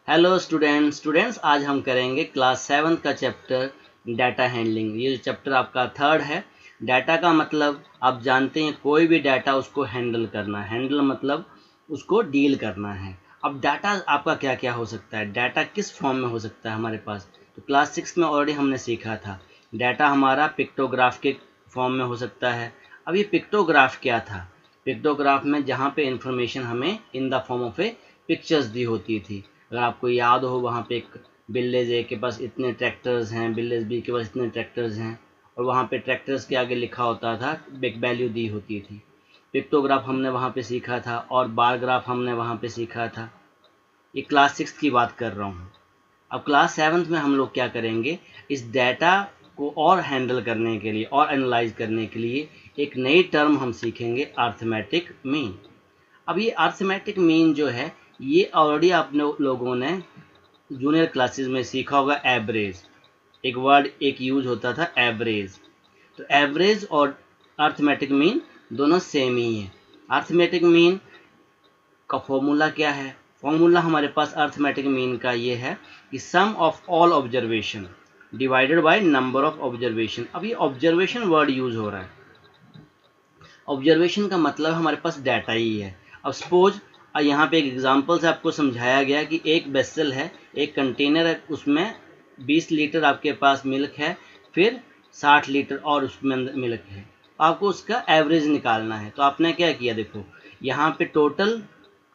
Hello students आज हम करेंगे क्लास 7 का चैप्टर डाटा हैंडलिंग। ये जो चैप्टर आपका थर्ड है। डाटा का मतलब आप जानते हैं, कोई भी डाटा उसको हैंडल करना। हैंडल मतलब उसको डील करना है। अब डाटा आपका क्या क्या हो सकता है, डाटा किस फॉर्म में हो सकता है हमारे पास। तो क्लास 6 में ऑलरेडी हमने सीखा था, डाटा हमारा पिक्टोग्राफ के फॉर्म में हो सकता है। अब ये पिक्टोग्राफ क्या था? पिक्टोग्राफ में जहाँ पे इंफॉर्मेशन हमें in the form of a pictures दी होती थी। अगर आपको याद हो, वहाँ पे एक विलेज ए के पास इतने ट्रैक्टर्स हैं, विलेज बी के पास इतने ट्रैक्टर्स हैं, और वहाँ पे ट्रैक्टर्स के आगे लिखा होता था, एक वैल्यू दी होती थी। पिक्टोग्राफ हमने वहाँ पे सीखा था, और बार ग्राफ हमने वहाँ पे सीखा था। ये क्लास 6 की बात कर रहा हूँ। अब क्लास 7 में हम लोग क्या करेंगे, इस डाटा को और हैंडल करने के लिए और एनालाइज करने के लिए एक नई टर्म हम सीखेंगे, अर्थमेटिक मीन। अब ये अर्थमेटिक मीन जो है, ये ऑलरेडी आप लोगों ने जूनियर क्लासेस में सीखा होगा। एवरेज, एक वर्ड एक यूज होता था, एवरेज। तो एवरेज और अर्थमेटिक मीन दोनों सेम ही है। अर्थमेटिक मीन का फॉर्मूला क्या है? फॉर्मूला हमारे पास अर्थमेटिक मीन का ये है कि sum of all observation divided by number of observation. अब ये ऑब्जर्वेशन वर्ड यूज हो रहा है। ऑब्जर्वेशन का मतलब हमारे पास डाटा ही है। अब सपोज यहाँ पे एक एग्जांपल से आपको समझाया गया कि एक वेसल है, एक कंटेनर है, उसमें 20 लीटर आपके पास मिल्क है, फिर 60 लीटर और उसमें मिल्क है। आपको उसका एवरेज निकालना है। तो आपने क्या किया, देखो यहाँ पे टोटल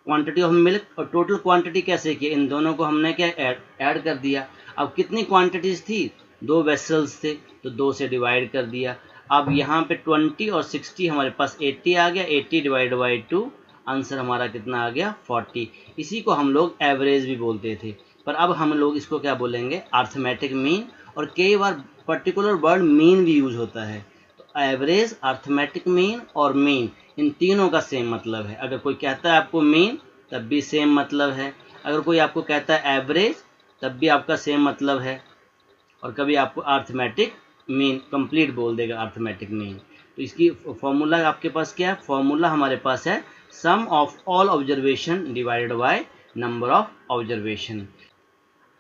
क्वांटिटी ऑफ मिल्क और टोटल क्वांटिटी कैसे किया, इन दोनों को हमने क्या ऐड कर दिया। अब कितनी क्वांटिटीज थी, 2 वेसल्स थे, तो 2 से डिवाइड कर दिया। अब यहाँ पे 20 और 60 हमारे पास 80 आ गया, 80 डिवाइड बाई 2, आंसर हमारा कितना आ गया, 40। इसी को हम लोग एवरेज भी बोलते थे, पर अब हम लोग इसको क्या बोलेंगे, अर्थमेटिक मीन। और कई बार पर्टिकुलर वर्ड मीन भी यूज होता है। तो एवरेज, अर्थमेटिक मीन और मीन, इन तीनों का सेम मतलब है। अगर कोई कहता है आपको मीन, तब भी सेम मतलब है। अगर कोई आपको कहता है एवरेज, तब भी आपका सेम मतलब है। और कभी आपको अर्थमेटिक मीन कंप्लीट बोल देगा, अर्थमेटिक मीन। तो इसकी फॉर्मूला आपके पास क्या है? फॉर्मूला हमारे पास है sum of all observation divided by number of observation.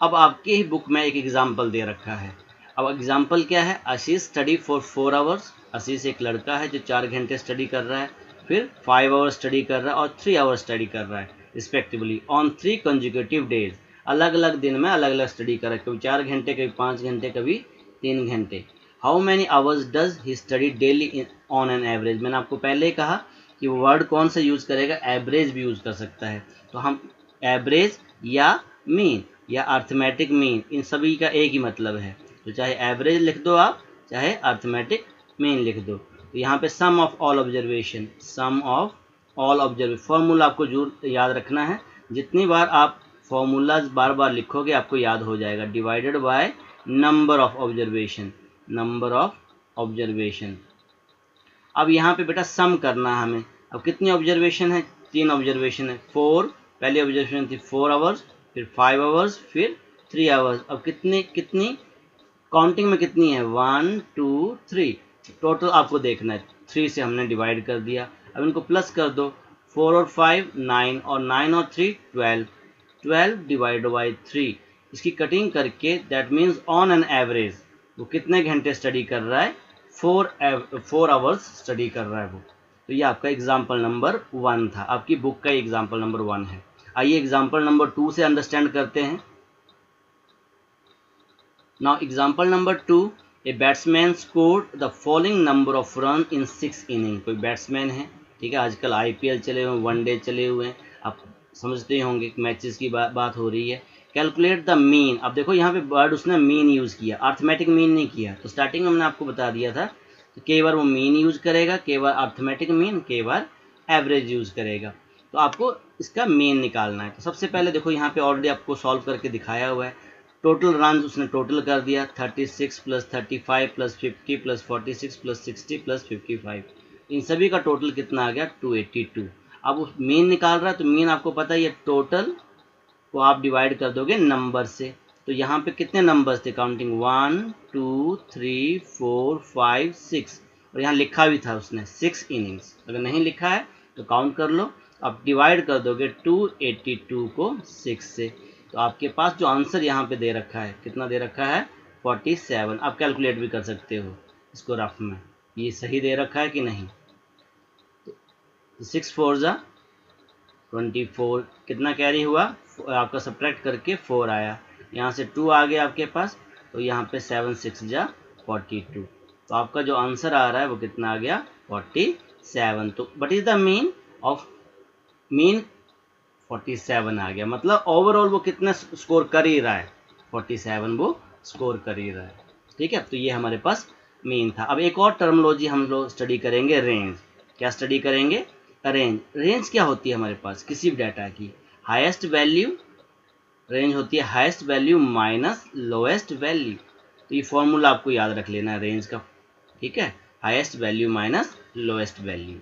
अब आपके ही बुक में एक एग्जाम्पल दे रखा है। अब एग्जाम्पल क्या है, आशीष स्टडी फॉर 4 आवर्स। आशीष एक लड़का है जो 4 घंटे स्टडी कर रहा है, फिर 5 आवर्स स्टडी कर रहा है और 3 आवर्स स्टडी कर रहा है रिस्पेक्टिवली ऑन 3 कंजिक्यूटिव डेज। अलग अलग दिन में अलग अलग स्टडी कर रहा है, कभी 4 घंटे, कभी 5 घंटे, कभी 3 घंटे। How many hours does he study daily on an average. मैंने आपको पहले ही कहा कि वो वर्ड कौन सा यूज करेगा, एवरेज भी यूज कर सकता है। तो हम एवरेज या मीन या अर्थमेटिक मीन, इन सभी का एक ही मतलब है। तो चाहे एवरेज लिख दो आप, चाहे अर्थमेटिक मीन लिख दो। तो यहाँ पे sum of all observation, sum of all observation formula आपको जरूर याद रखना है। जितनी बार आप फॉर्मूलाज बार बार लिखोगे आपको याद हो जाएगा। Divided by number of observation, number of observation. अब यहाँ पे बेटा सम करना है हमें। अब कितनी ऑब्जर्वेशन है, 3 ऑब्जर्वेशन है। 4, पहली ऑब्जर्वेशन थी 4 आवर्स, फिर 5 आवर्स, फिर 3 आवर्स। अब कितनी कितनी काउंटिंग में कितनी है, 1 2 3। टोटल आपको देखना है, 3 से हमने डिवाइड कर दिया। अब इनको प्लस कर दो, 4 और 5 9, और 9 और 3 12। 12 डिवाइड बाई 3, इसकी कटिंग करके that means on an average वो कितने घंटे स्टडी कर रहा है, 4 आवर्स स्टडी कर रहा है वो। तो ये आपका एग्जाम्पल नंबर 1 था, आपकी बुक का एग्जाम्पल नंबर 1 है। आइए एग्जाम्पल नंबर 2 से अंडरस्टैंड करते हैं। Now example number 2, a batsman scored the following number of run in 6 inning. कोई बैट्समैन है, ठीक है, आजकल आईपीएल चले हुए हैं, वनडे चले हुए हैं, आप समझते होंगे मैचेस की बात हो रही है। Calculate the mean. अब देखो यहाँ पे वर्ड उसने मीन यूज़ किया, अर्थमेटिक मीन नहीं किया। तो स्टार्टिंग में हमने आपको बता दिया था, तो कई बार वो मीन यूज़ करेगा, कई बार अर्थमेटिक मीन, कई बार एवरेज यूज़ करेगा। तो आपको इसका मीन निकालना है। तो सबसे पहले देखो यहाँ पे ऑलरेडी आपको सॉल्व करके दिखाया हुआ है। टोटल रन उसने टोटल कर दिया, 36 plus 35 plus 50 plus 46 plus 60 plus 55। इन सभी का टोटल कितना आ गया, 282। अब उस मीन निकाल रहा है, तो मीन आपको पता है, ये टोटल को आप डिवाइड कर दोगे नंबर से। तो यहाँ पे कितने नंबर्स थे, काउंटिंग 1 2 3 4 5 6, और यहाँ लिखा भी था उसने 6 इनिंग्स। अगर नहीं लिखा है तो काउंट कर लो। अब डिवाइड कर दोगे 282 को 6 से। तो आपके पास जो आंसर यहाँ पे दे रखा है, कितना दे रखा है 47। आप कैलकुलेट भी कर सकते हो इसको रफ में, ये सही दे रखा है कि नहीं। तो 6 4 जा 24, कितना कैरी हुआ आपका, सब्ट्रैक्ट करके 4 आया, यहाँ से 2 आ गया आपके पास, तो यहाँ पे 7 6 जा 42। तो आपका जो आंसर आ रहा है वो कितना आ गया 47। तो what is the mean of, mean 47 आ गया, मतलब ओवरऑल वो कितना स्कोर कर ही रहा है, 47 वो स्कोर कर ही रहा है। ठीक है, तो ये हमारे पास मीन था। अब एक और टर्मोलॉजी हम लोग स्टडी करेंगे, रेंज। क्या स्टडी करेंगे, रेंज। रेंज क्या होती है हमारे पास किसी भी डाटा की, हाईएस्ट वैल्यू, रेंज होती है highest value minus lowest value. तो ये फॉर्मूला आपको याद रख लेना है रेंज का, ठीक है, highest value minus lowest value.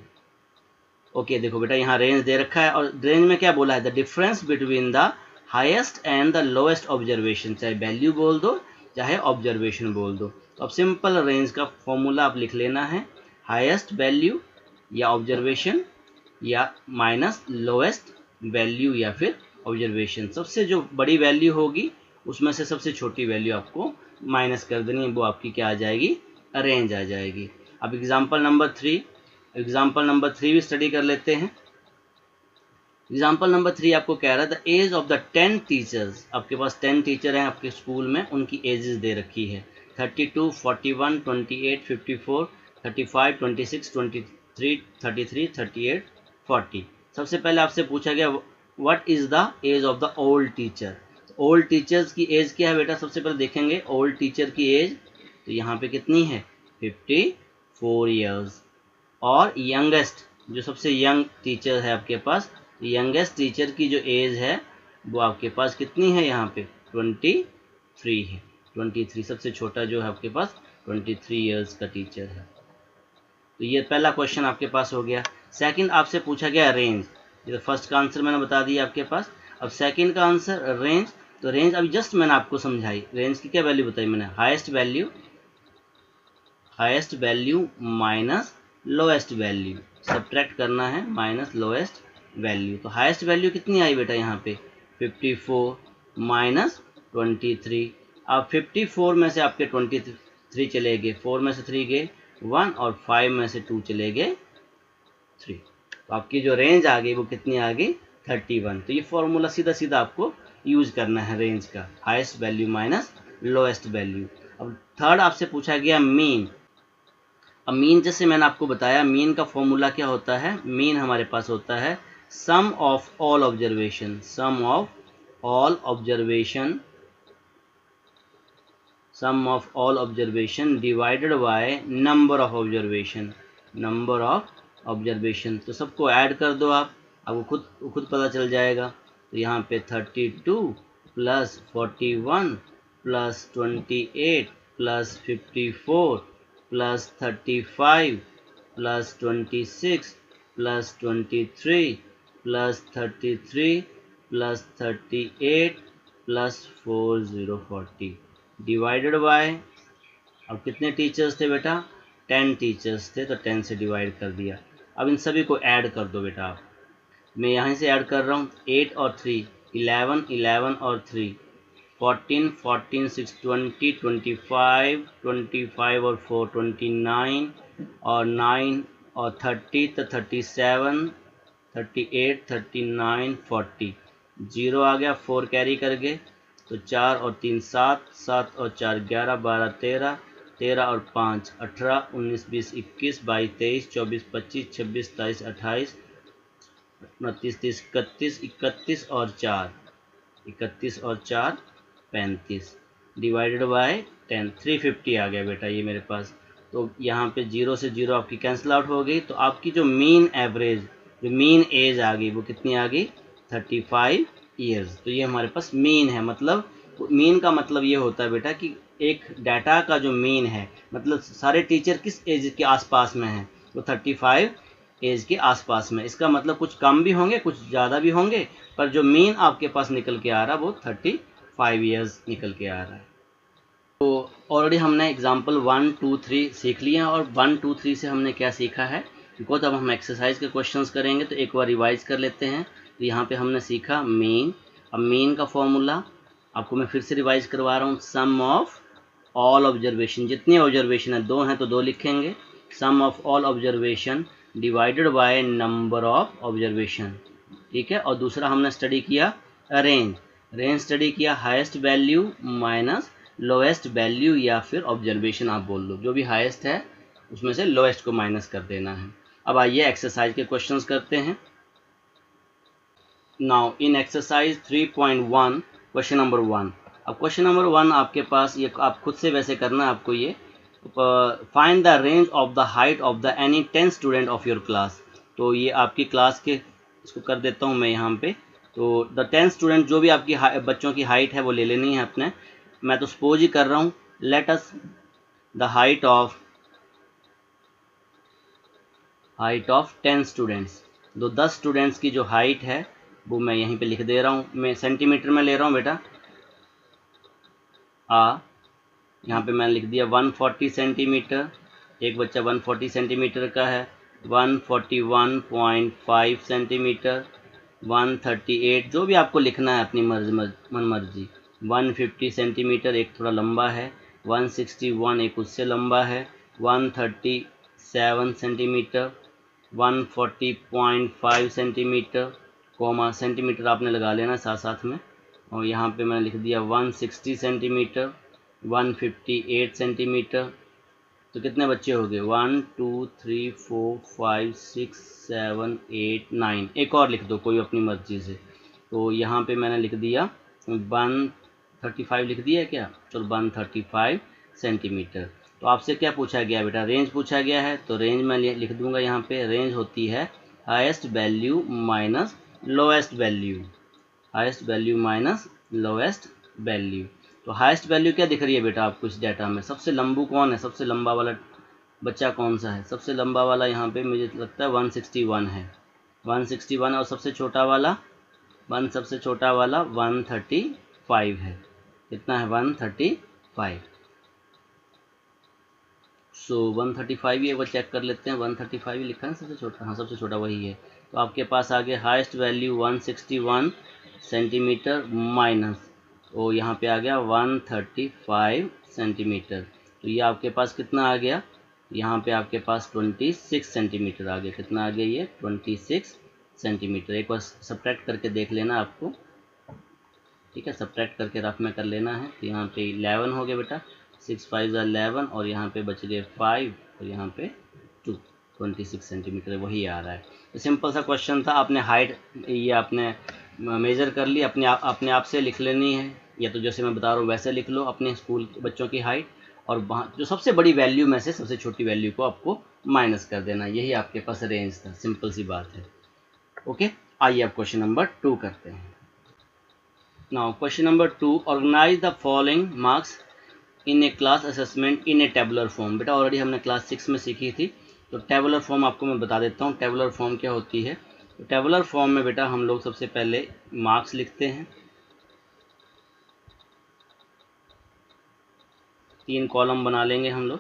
Okay देखो बेटा यहाँ रेंज दे रखा है, और रेंज में क्या बोला है, the difference between the highest and the lowest observation, चाहे वैल्यू बोल दो चाहे ऑब्जर्वेशन बोल दो। तो अब सिंपल रेंज का फॉर्मूला आप लिख लेना है, हाईएस्ट वैल्यू या ऑब्जर्वेशन या माइनस लोएस्ट वैल्यू या फिर ऑब्जर्वेशन। सबसे जो बड़ी वैल्यू होगी उसमें से सबसे छोटी वैल्यू आपको माइनस कर देनी है, वो आपकी क्या आ जाएगी, रेंज आ जाएगी। अब एग्जाम्पल नंबर 3 भी स्टडी कर लेते हैं। एग्जाम्पल नंबर 3 आपको कह रहा है the age of the 10 teachers, आपके पास 10 टीचर हैं आपके स्कूल में, उनकी एजेस दे रखी है 32 41 28 54 35 26 23 33 38 40। सबसे पहले आपसे पूछा गया what is the age of the old teacher. Old teachers की एज क्या है बेटा, सबसे पहले देखेंगे ओल्ड टीचर की एज, तो यहाँ पे कितनी है 54 ईयर्स। और यंगेस्ट, जो सबसे यंग टीचर है आपके पास, यंगेस्ट टीचर की जो एज है वो आपके पास कितनी है, यहाँ पे 23 है, 23 सबसे छोटा जो है आपके पास 23 ईयर्स का टीचर है। तो ये पहला क्वेश्चन आपके पास हो गया। सेकंड आपसे पूछा गया रेंज, ये तो फर्स्ट का आंसर मैंने बता दिया आपके पास। अब सेकंड का आंसर रेंज, तो रेंज अभी जस्ट मैंने आपको समझाई, रेंज की क्या वैल्यू बताई मैंने, highest value minus lowest value, subtract करना है माइनस लोएस्ट वैल्यू। तो हाईएस्ट वैल्यू कितनी आई बेटा यहाँ पे 54 माइनस 23। अब 54 में से आपके 23 चले गए, 4 में से 3 गए 1 और 5 में से 2 चले गए 3, तो आपकी जो रेंज आ गई वो कितनी आ गई 31। तो ये फॉर्मूला सीधा सीधा आपको यूज करना है रेंज का, highest value minus lowest value. अब थर्ड आपसे पूछा गया मीन। अब मीन जैसे मैंने आपको बताया, मीन का फॉर्मूला क्या होता है, मीन हमारे पास होता है sum of all observation, sum of all observation divided by number of observation. तो सबको ऐड कर दो आप, आपको खुद पता चल जाएगा। तो यहाँ पे 32 plus 41 plus 28 plus 54 plus 35 plus 26 plus 23 plus 33 plus 38 plus 40 divided by, अब कितने टीचर्स थे बेटा 10 टीचर्स थे, तो 10 से डिवाइड कर दिया। अब इन सभी को ऐड कर दो बेटा आप, मैं यहाँ से ऐड कर रहा हूँ 8 और 3 11 11 और 3 14 14 6 20 25 25 और 4 29 और 9 और 30 तो 37 38 39 40, 0 आ गया, 4 कैरी कर गए, तो 4 और 3 7 7 और 4 11 12 13 13 और 5 18 19 20 21 22 23 24 25 26 27 28 29 30 31 31 और 4 31 और 4 35 डिवाइडेड बाय 10, 350 आ गया बेटा ये मेरे पास। तो यहाँ पे 0 से 0 आपकी कैंसिल आउट हो गई, तो आपकी जो मीन एवरेज, जो मीन एज आ गई वो कितनी आ गई 35 ईयर्स। तो ये हमारे पास मीन है, मतलब मीन का मतलब ये होता है बेटा कि एक डाटा का जो मीन है, मतलब सारे टीचर किस एज के आसपास में हैं, वो 35 एज के आसपास में। इसका मतलब कुछ कम भी होंगे कुछ ज़्यादा भी होंगे, पर जो मीन आपके पास निकल के आ रहा है वो 35 ईयर्स निकल के आ रहा है। तो ऑलरेडी हमने एग्जाम्पल 1 2 3 सीख लिया, और 1 2 3 से हमने क्या सीखा है, बिकॉज अब हम एक्सरसाइज के क्वेश्चंस करेंगे तो एक बार रिवाइज कर लेते हैं। तो यहाँ पे हमने सीखा मीन, अब मीन का फॉर्मूला आपको मैं फिर से रिवाइज करवा रहा हूँ, सम ऑफ ऑल ऑब्जर्वेशन, जितनी ऑब्जर्वेशन है, 2 हैं तो 2 लिखेंगे, sum of all observation divided by number of observation, ठीक है। और दूसरा हमने स्टडी किया रेंज, रेंज स्टडी किया highest value minus lowest value, या फिर ऑब्जर्वेशन आप बोल लो, जो भी हाईएस्ट है उसमें से लोएस्ट को माइनस कर देना है। अब आइए एक्सरसाइज के क्वेश्चंस करते हैं। Now in exercise 3.1 question number 1। अब क्वेश्चन नंबर 1 आपके पास, ये आप खुद से वैसे करना है आपको, ये find the range of the height of the any 10 student of your class. तो ये आपकी क्लास के, इसको कर देता हूँ मैं यहाँ पे। तो द 10 स्टूडेंट, जो भी आपकी बच्चों की हाइट है वो ले लेनी है अपने। मैं तो सपोज ही कर रहा हूँ, let us the height of 10 students. तो 10 स्टूडेंट्स की जो हाइट है वो मैं यहीं पे लिख दे रहा हूँ, मैं सेंटीमीटर में ले रहा हूँ बेटा। यहाँ पे मैंने लिख दिया 140 सेंटीमीटर, एक बच्चा 140 सेंटीमीटर का है, 141.5 सेंटीमीटर, 138, जो भी आपको लिखना है अपनी मन मर्जी, 150 सेंटीमीटर, एक थोड़ा लंबा है, 161 एक उससे लंबा है, 137 सेंटीमीटर, 140.5 सेंटीमीटर, कॉमा सेंटीमीटर आपने लगा लेना साथ साथ में। और यहाँ पे मैंने लिख दिया 160 सेंटीमीटर, 158 सेंटीमीटर। तो कितने बच्चे हो गए, 1 2 3 4 5 6 7 8 9, एक और लिख दो कोई अपनी मर्जी से। तो यहाँ पे मैंने लिख दिया 135 लिख दिया क्या, चलो 135 सेंटीमीटर। तो आपसे क्या पूछा गया बेटा, रेंज पूछा गया है, तो रेंज मैं लिख दूंगा यहाँ पे। रेंज होती है highest value minus lowest value, highest value minus lowest value. तो हाईएस्ट वैल्यू क्या दिख रही है बेटा आपको इस डाटा में, सबसे लंबू कौन है, सबसे लंबा वाला बच्चा कौन सा है, सबसे लंबा वाला यहाँ पे मुझे लगता है 161 है, 161। और सबसे छोटा वाला 135 है, कितना है 135। सो 135 ही एक बार चेक कर लेते हैं, 135 ही लिखा है सबसे छोटा, हाँ सबसे छोटा वही है। तो आपके पास आ गया हाईएस्ट वैल्यू 161 सेंटीमीटर माइनस, और यहाँ पे आ गया 135 सेंटीमीटर। तो ये आपके पास कितना आ गया, यहाँ पे आपके पास 26 सेंटीमीटर आ गया। कितना आ गया ये 26 सेंटीमीटर। एक बार सब्ट्रैक्ट करके देख लेना आपको, ठीक है, सब्ट्रैक्ट करके रफ में कर लेना है। तो यहाँ पे 11 हो गया बेटा, 6 5 11, और यहाँ पे बच गए 5, और यहाँ पे 26 सेंटीमीटर वही आ रहा है। तो सिंपल सा क्वेश्चन था, आपने हाइट ये आपने मेज़र कर ली, अपने आप से लिख लेनी है, या तो जैसे मैं बता रहा हूँ वैसे लिख लो अपने स्कूल के बच्चों की हाइट, और वहाँ जो सबसे बड़ी वैल्यू में से सबसे छोटी वैल्यू को आपको माइनस कर देना, यही आपके पास रेंज था। सिंपल सी बात है। ओके, आइए अब क्वेश्चन नंबर 2 करते हैं। Now question number 2, organise the following marks in a class assessment in a tabular form. बेटा ऑलरेडी हमने क्लास 6 में सीखी थी, तो टेबुलर फॉर्म आपको मैं बता देता हूँ। टेबुलर फॉर्म क्या होती है, तो टेबुलर फॉर्म में बेटा हम लोग सबसे पहले मार्क्स लिखते हैं, 3 कॉलम बना लेंगे हम लोग,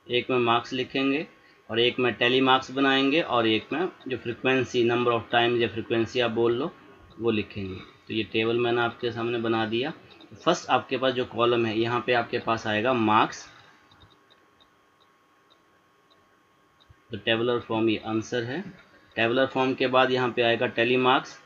एक में मार्क्स लिखेंगे और एक में टेली मार्क्स बनाएंगे, और एक में जो फ्रिक्वेंसी, नंबर ऑफ टाइम्स या फ्रिक्वेंसी आप बोल लो, वो लिखेंगे। तो ये टेबल मैंने आपके सामने बना दिया। फर्स्ट आपके पास जो कॉलम है, यहाँ पे आपके पास आएगा मार्क्स, तो टेबुलर फॉर्म ये आंसर है। टेबुलर फॉर्म के बाद यहाँ पे आएगा टेली मार्क्स,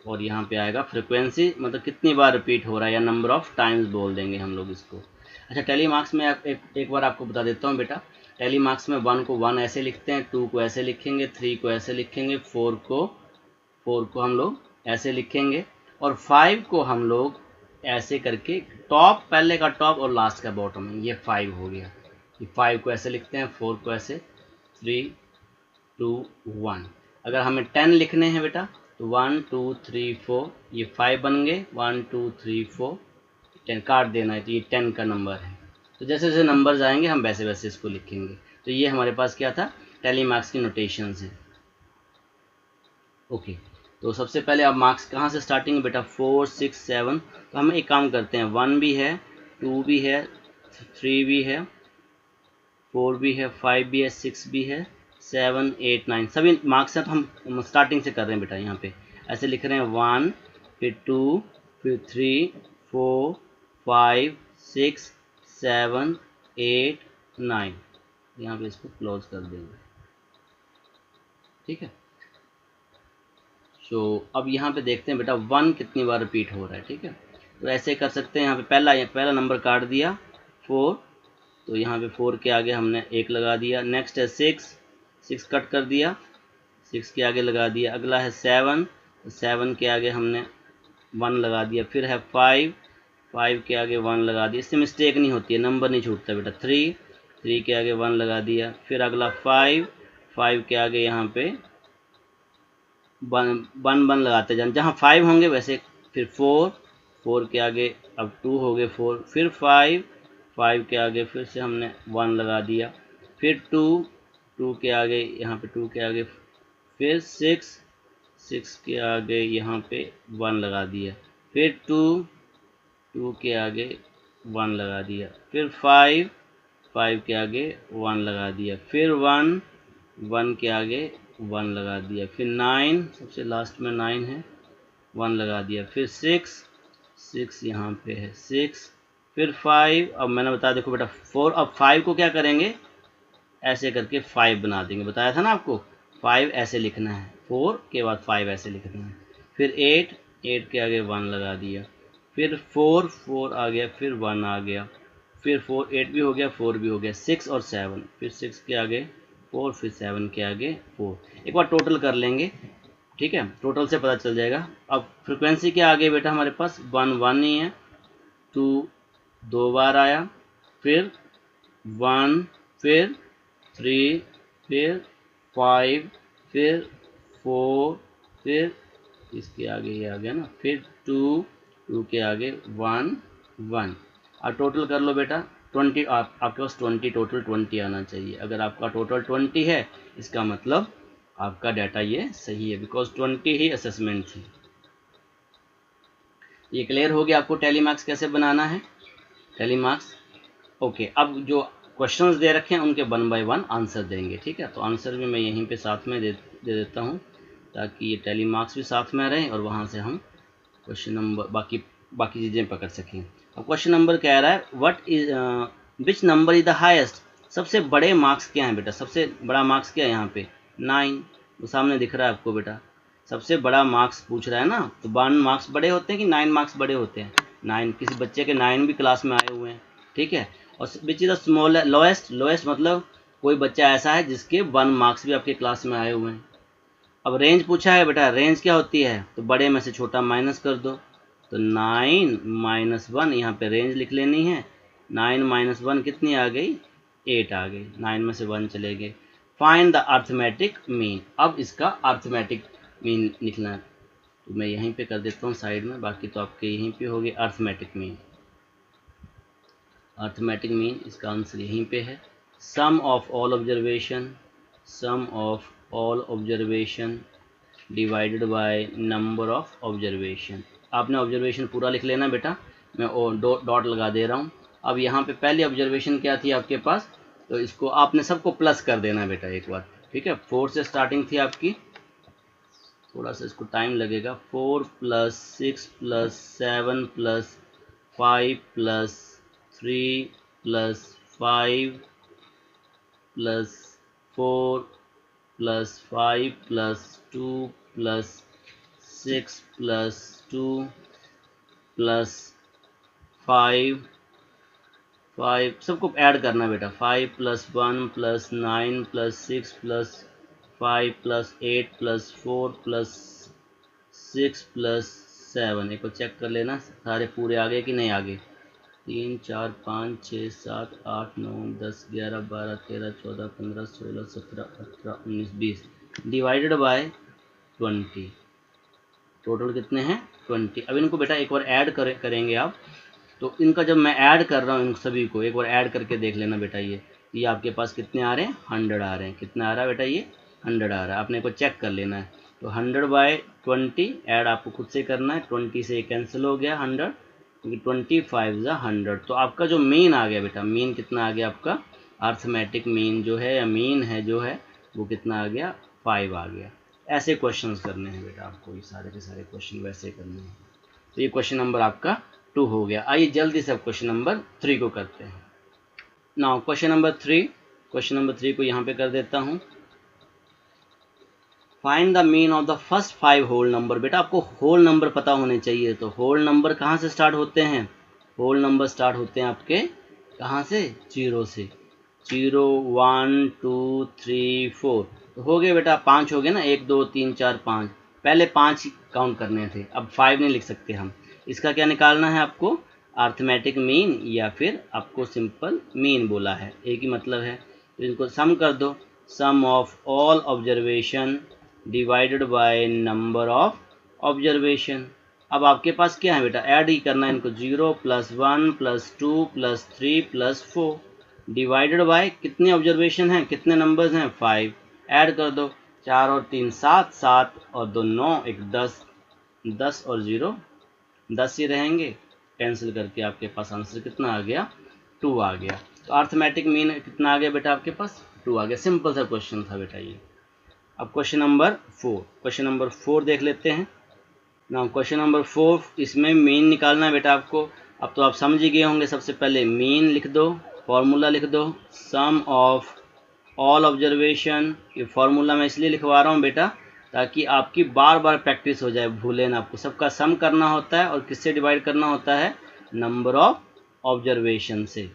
और यहाँ पे आएगा फ्रिक्वेंसी, मतलब कितनी बार रिपीट हो रहा है, या नंबर ऑफ टाइम्स बोल देंगे हम लोग इसको। अच्छा, टेली मार्क्स में एक बार आपको बता देता हूँ बेटा, टेली मार्क्स में 1 को 1 ऐसे लिखते हैं, 2 को ऐसे लिखेंगे, 3 को ऐसे लिखेंगे, 4 को हम लोग ऐसे लिखेंगे, और 5 को हम लोग ऐसे करके, टॉप पहले का टॉप और लास्ट का बॉटम, ये 5 हो गया। ये 5 को ऐसे लिखते हैं, 4 को ऐसे, 3 2 1। अगर हमें 10 लिखने हैं बेटा, तो 1 2 3 4, ये 5 बन गए, 1 2 3 4 10 काट देना है, तो ये 10 का नंबर है। तो जैसे जैसे नंबर्स आएंगे हम वैसे वैसे इसको लिखेंगे। तो ये हमारे पास क्या था, टेली मार्क्स की नोटेशंस है। ओके, तो सबसे पहले अब मार्क्स कहाँ से स्टार्टिंग है बेटा, 4 6 7। तो हम एक काम करते हैं, 1 भी है, 2 भी है, 3 भी है, 4 भी है, 5 भी है, 6 भी है, 7 8 9 सभी मार्क्स हैं, तो हम स्टार्टिंग से कर रहे हैं बेटा। यहाँ पे ऐसे लिख रहे हैं 1, फिर 2, फिर 3 4 5 6 7 8 9। यहाँ पे इसको क्लोज कर देंगे, ठीक है। सो अब यहाँ पे देखते हैं बेटा 1 कितनी बार रिपीट हो रहा है, ठीक है। तो ऐसे कर सकते हैं। यहाँ पे पहला नंबर काट दिया 4, तो यहाँ पे 4 के आगे हमने 1 लगा दिया। नेक्स्ट है 6 कट कर दिया, 6 के आगे लगा दिया। अगला है 7 के आगे हमने 1 लगा दिया। फिर है 5 के आगे 1 लगा दिया। इससे मिस्टेक नहीं होती है, नंबर नहीं छूटता बेटा। 3 के आगे 1 लगा दिया। फिर अगला 5 के आगे यहाँ पे 1 लगाते जाए, जहाँ 5 होंगे वैसे। फिर 4 के आगे अब 2 हो गए 4। फिर 5 के आगे फिर से हमने 1 लगा दिया। फिर 2 के आगे यहाँ पे 2 के आगे। फिर 6 के आगे यहाँ पे 1 लगा दिया। फिर 2 के आगे 1 लगा दिया। फिर 5 के आगे 1 लगा दिया। फिर 1 के आगे 1 लगा दिया। फिर 9, सबसे लास्ट में 9 है, 1 लगा दिया। फिर 6 यहाँ पे है 6। फिर 5, अब मैंने बताया देखो बेटा 4। अब 5 को क्या करेंगे, ऐसे करके 5 बना देंगे। बताया था ना आपको, 5 ऐसे लिखना है, 4 के बाद 5 ऐसे लिखना है। फिर 8 के आगे 1 लगा दिया। फिर 4 आ गया, फिर 1 आ गया। फिर 8 भी हो गया, 4 भी हो गया। 6 और 7, फिर 6 के आगे 4, फिर 7 के आगे 4। एक बार टोटल कर लेंगे, ठीक है, टोटल से पता चल जाएगा। अब फ्रिक्वेंसी के आगे बेटा हमारे पास 1 ही है। 2 2 बार आया, फिर 1, फिर 3, फिर 5, फिर 4, फिर इसके आगे ये आ गया ना, फिर 2 के आगे 1। और टोटल कर लो बेटा 20। आपके पास 20 टोटल 20 आना चाहिए। अगर आपका टोटल 20 है, इसका मतलब आपका डाटा ये सही है, बिकॉज 20 ही असेसमेंट थी। ये क्लियर हो गया आपको टैली मार्क्स कैसे बनाना है, टैली मार्क्स। ओके, अब जो क्वेश्चंस दे रखे हैं उनके 1 बाय 1 आंसर देंगे, ठीक है। तो आंसर भी मैं यहीं पे साथ में दे देता हूँ, ताकि ये टैली मार्क्स भी साथ में रहें और वहाँ से हम क्वेश्चन नंबर बाकी चीज़ें पकड़ सकें। अब क्वेश्चन नंबर कह रहा है what is which number is the highest. सबसे बड़े मार्क्स क्या हैं बेटा, सबसे बड़ा मार्क्स क्या है यहाँ पे 9, वो सामने दिख रहा है आपको बेटा। सबसे बड़ा मार्क्स पूछ रहा है ना, तो 1 मार्क्स बड़े होते हैं कि 9 मार्क्स बड़े होते हैं। 9, किसी बच्चे के 9 भी क्लास में आए हुए हैं, ठीक है। और which is the small lowest मतलब कोई बच्चा ऐसा है जिसके 1 मार्क्स भी आपके क्लास में आए हुए हैं। अब रेंज पूछा है बेटा, रेंज क्या होती है, तो बड़े में से छोटा माइनस कर दो। तो 9 - 1, यहाँ पे रेंज लिख लेनी है। 9 - 1 कितनी आ गई, 8 आ गई। 9 में से 1 चले गए। Find the arithmetic mean. अब इसका अर्थमेटिक मीन लिखना है, तो मैं यहीं पे कर देता हूँ साइड में, बाकी तो आपके यहीं पे हो गए अर्थमेटिक मीन। अर्थमेटिक मीन इसका आंसर यहीं पे है। Sum of all observation divided by number of observation. आपने ऑब्जर्वेशन पूरा लिख लेना बेटा, मैं डॉट लगा दे रहा हूँ। अब यहाँ पे पहली ऑब्जर्वेशन क्या थी आपके पास, तो इसको आपने सबको प्लस कर देना बेटा एक बार, ठीक है। 4 से स्टार्टिंग थी आपकी, थोड़ा सा इसको टाइम लगेगा। 4 + 6 + 7 + 5 + 3 + 5 + 4 + 5 + 2 + 6 + 2 + 5 सबको ऐड करना बेटा। 5 + 1 + 9 + 6 + 5 + 8 + 4 + 6 + 7। एक बार चेक कर लेना सारे पूरे आ गए कि नहीं आ गए। 3 4 5 6 7 8 9 10 11 12 13 14 15 16 17 18 19 20 डिवाइडेड बाय 20। टोटल कितने हैं 20। अब इनको बेटा एक बार ऐड करेंगे आप। तो इनका जब मैं ऐड कर रहा हूँ इन सभी को, एक बार ऐड करके देख लेना बेटा। ये आपके पास कितने आ रहे हैं, 100 आ रहे हैं। कितना आ रहा है बेटा, ये 100 आ रहा है। आपने एक बार चेक कर लेना है। तो 100/20 ऐड आपको खुद से करना है। 20 से कैंसिल हो गया 100, क्योंकि 25 × 100। तो आपका जो मीन आ गया बेटा, मीन कितना आ गया आपका, अर्थमेटिक मीन जो है या मीन है जो है वो कितना आ गया, 5 आ गया। ऐसे क्वेश्चंस करने हैं बेटा आपको, ये सारे के सारे क्वेश्चन वैसे करने हैं। तो ये क्वेश्चन नंबर आपका 2 हो गया। आइए जल्दी से क्वेश्चन नंबर 3 को करते हैं। नाउ क्वेश्चन नंबर 3 को यहाँ पे कर देता हूँ। Find the mean of the first 5 whole number. बेटा आपको होल नंबर पता होने चाहिए। तो होल नंबर कहाँ से स्टार्ट होते हैं, होल नंबर स्टार्ट होते हैं आपके कहाँ से, 0 से। 0 1 2 3 4 तो हो गए बेटा 5 हो गए ना, 1 2 3 4 5। पहले 5 काउंट करने थे, अब 5 नहीं लिख सकते हम। इसका क्या निकालना है आपको, अर्थमेटिक मीन या फिर आपको सिंपल मीन बोला है, एक ही मतलब है। तो इनको सम कर दो, sum of all observation divided by number of observation. अब आपके पास क्या है बेटा, ऐड ही करना है इनको, 0 + 1 + 2 + 3 + 4 डिवाइडेड बाय कितने ऑब्जर्वेशन हैं, कितने नंबर्स हैं, 5। ऐड कर दो, 4 और 3 7, 7 और 2 9, 1 10, 10 और 0 10 ही रहेंगे। कैंसिल करके आपके पास आंसर कितना आ गया, 2 आ गया। तो अर्थमेटिक मीन कितना आ गया बेटा आपके पास, 2 आ गया। सिंपल सा क्वेश्चन था बेटा ये। अब क्वेश्चन नंबर 4 देख लेते हैं ना। क्वेश्चन नंबर 4, इसमें मीन निकालना है बेटा आपको। अब तो आप समझ ही गए होंगे। सबसे पहले मीन लिख दो, फॉर्मूला लिख दो, सम ऑफ ऑल ऑब्जर्वेशन। ये फॉर्मूला मैं इसलिए लिखवा रहा हूँ बेटा ताकि आपकी बार बार प्रैक्टिस हो जाए, भूले ना। आपको सबका सम करना होता है और किससे डिवाइड करना होता है, नंबर ऑफ ऑब्जर्वेशन से।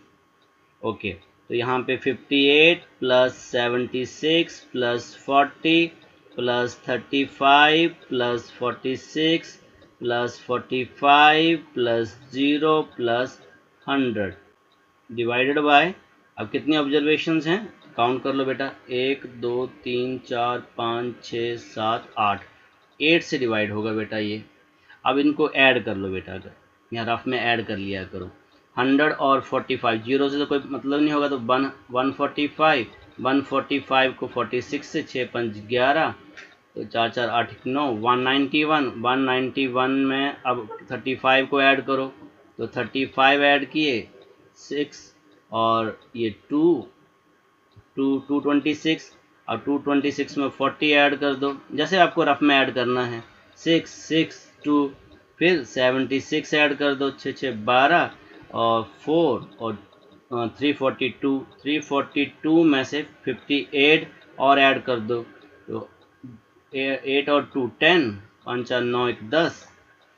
ओके, तो यहाँ पे 58 + 76 + 40 + 35 + 46 + 45 + 0 + 100 डिवाइडेड बाय, अब कितनी ऑब्जर्वेशंस हैं, काउंट कर लो बेटा, 1 2 3 4 5 6 7 8, 8 से डिवाइड होगा बेटा ये। अब इनको ऐड कर लो बेटा, अगर यहाँ रफ में ऐड कर लिया करो। 100 और 45, 0 से तो कोई मतलब नहीं होगा, तो 145, 145 को 46 से 6 5 11, तो 4 4 8 9, 191, 191 में अब 35 को ऐड करो, तो 35 ऐड किए, 6 और ये 226, और 226 में 40 ऐड कर दो, जैसे आपको रफ में ऐड करना है। 6 6 2, फिर 76 ऐड कर दो, 6 6 12 और 4 और 342 में से 58 और ऐड कर दो, तो 8 और 2 10, 5 4 9 1 10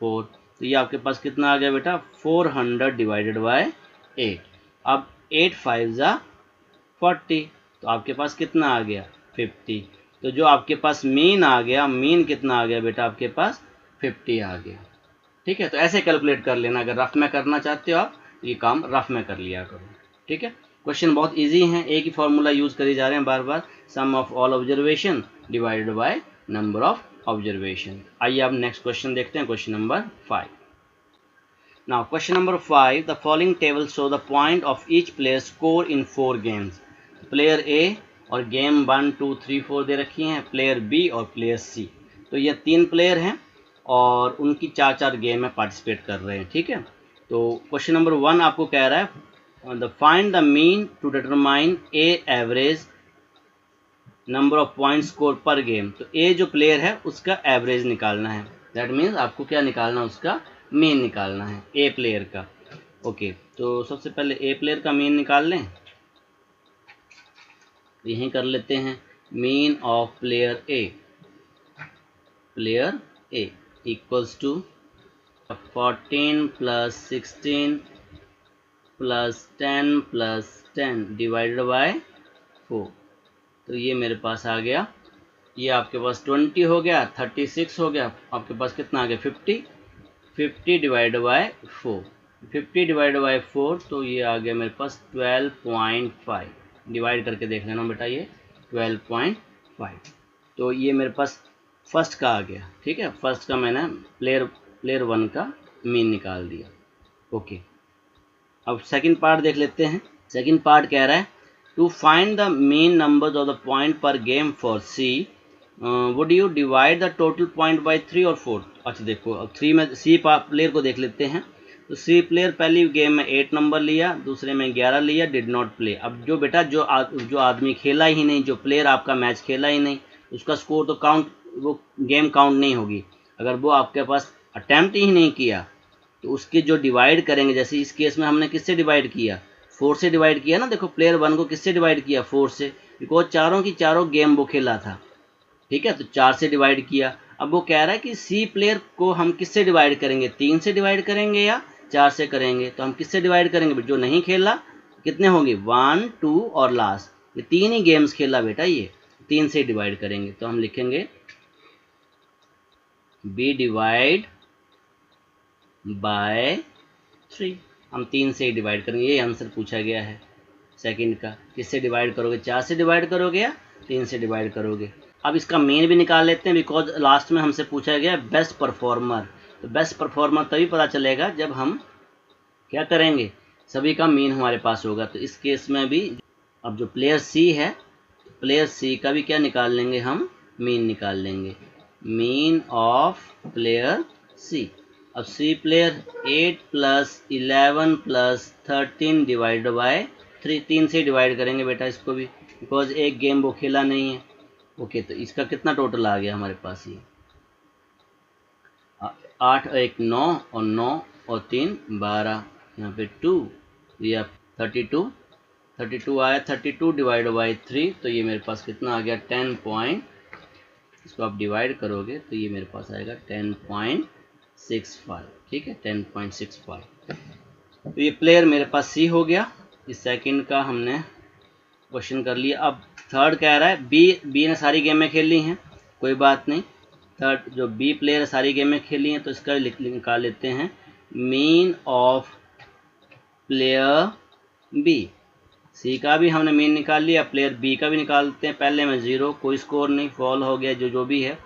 4। तो ये आपके पास कितना आ गया बेटा, 400 डिवाइडेड बाय 8। अब 8 5 ज़ा 40, तो आपके पास कितना आ गया, 50। तो जो आपके पास मीन आ गया, मीन कितना आ गया बेटा आपके पास, 50 आ गया। ठीक है, तो ऐसे कैलकुलेट कर लेना। अगर रफ में करना चाहते हो आप, ये काम रफ में कर लिया करो। ठीक है, क्वेश्चन बहुत इजी है, एक ही फॉर्मूला यूज करी जा रहे हैं बार बार, sum of all observation divided by number of observation. आइए अब नेक्स्ट क्वेश्चन देखते हैं, question number 5। Now question number 5, the following table show the point of each player's score in 4 games. Player ए और गेम 1 2 3 4 दे रखी हैं, प्लेयर बी और player सी। तो ये 3 प्लेयर हैं और उनकी 4 गेम में पार्टिसिपेट कर रहे हैं। ठीक है, तो क्वेश्चन नंबर 1 आपको कह रहा है the find the mean to determine a average number of point score per game. तो ए जो प्लेयर है उसका एवरेज निकालना है, दैट मीन्स आपको क्या निकालना है, उसका मीन निकालना है ए प्लेयर का। ओके, तो सबसे पहले ए प्लेयर का मीन निकाल लें, यहीं कर लेते हैं। Mean of player A equals to 14 + 16 + 10 + 10 divided by 4। तो ये मेरे पास आ गया, ये आपके पास 20 हो गया, 36 हो गया, आपके पास कितना आ गया, 50 डिवाइडेड बाय 4। 50 डिवाइडेड बाय 4, तो ये आ गया मेरे पास 12.5। डिवाइड करके देख लेना बेटा, ये 12.5। तो ये मेरे पास फर्स्ट का आ गया। ठीक है, फर्स्ट का मैंने प्लेयर 1 का मीन निकाल दिया। ओके, अब सेकंड पार्ट देख लेते हैं। सेकंड पार्ट कह रहा है to find the mean numbers of the point per game for C, would you divide the total point by 3 और 4। अच्छा देखो, अब 3 में सी प्लेयर को देख लेते हैं। तो सी प्लेयर पहली गेम में 8 नंबर लिया, दूसरे में 11 लिया, डिड नॉट प्ले। अब जो बेटा जो आदमी खेला ही नहीं, जो प्लेयर आपका मैच खेला ही नहीं, उसका स्कोर तो वो गेम काउंट नहीं होगी। अगर वो आपके पास अटैम्प्ट ही नहीं किया तो उसके जो डिवाइड करेंगे, जैसे इस केस में हमने किससे डिवाइड किया, 4 से डिवाइड किया ना। देखो प्लेयर 1 को किससे डिवाइड किया, 4 से, बिकॉज चारों की चारों गेम वो खेला था, ठीक है। तो 4 से डिवाइड किया। अब वो कह रहा है कि सी प्लेयर को हम किससे डिवाइड करेंगे, 3 से डिवाइड करेंगे या 4 से करेंगे। तो हम किससे डिवाइड करेंगे, जो नहीं खेला कितने होंगे, 1, 2 और लास्ट, ये 3 ही गेम्स खेला बेटा, ये 3 से डिवाइड करेंगे। तो हम लिखेंगे बी डिवाइड बाय 3, हम 3 से ही डिवाइड करेंगे। ये आंसर पूछा गया है सेकंड का। किससे डिवाइड करोगे, 4 से डिवाइड करोगे या 3 से डिवाइड करोगे। अब इसका मीन भी निकाल लेते हैं, बिकॉज लास्ट में हमसे पूछा गया बेस्ट परफॉर्मर। तो बेस्ट परफॉर्मर तभी पता चलेगा जब हम क्या करेंगे, सभी का मीन हमारे पास होगा। तो इस केस में भी अब जो प्लेयर सी है, प्लेयर सी का भी क्या निकाल लेंगे हम, मीन निकाल लेंगे, मीन ऑफ प्लेयर सी। अब सी प्लेयर 8 + 11 + 13 डिवाइड बाय 3, 3 से डिवाइड करेंगे बेटा इसको भी, बिकॉज एक गेम वो खेला नहीं है। ओके, तो इसका कितना टोटल आ गया हमारे पास, ये 8 और 1 9 और 9 और 3 12, यहाँ पे 2, या 32 आया, 32 डिवाइड बाई 3, तो ये मेरे पास कितना आ गया 10 पॉइंट, इसको आप डिवाइड करोगे तो ये मेरे पास आएगा 10.65, ठीक है 10.65। तो ये प्लेयर मेरे पास सी हो गया। इस सेकंड का हमने क्वेश्चन कर लिया। अब थर्ड कह रहा है बी ने सारी गेमें खेली हैं, कोई बात नहीं। थर्ड जो बी प्लेयर सारी गेमें खेली हैं, तो इसका निकाल लेते हैं मीन ऑफ प्लेयर बी। सी का भी हमने मीन निकाल लिया, प्लेयर बी का भी निकालते हैं। पहले में 0, कोई स्कोर नहीं, फॉल हो गया, जो भी है।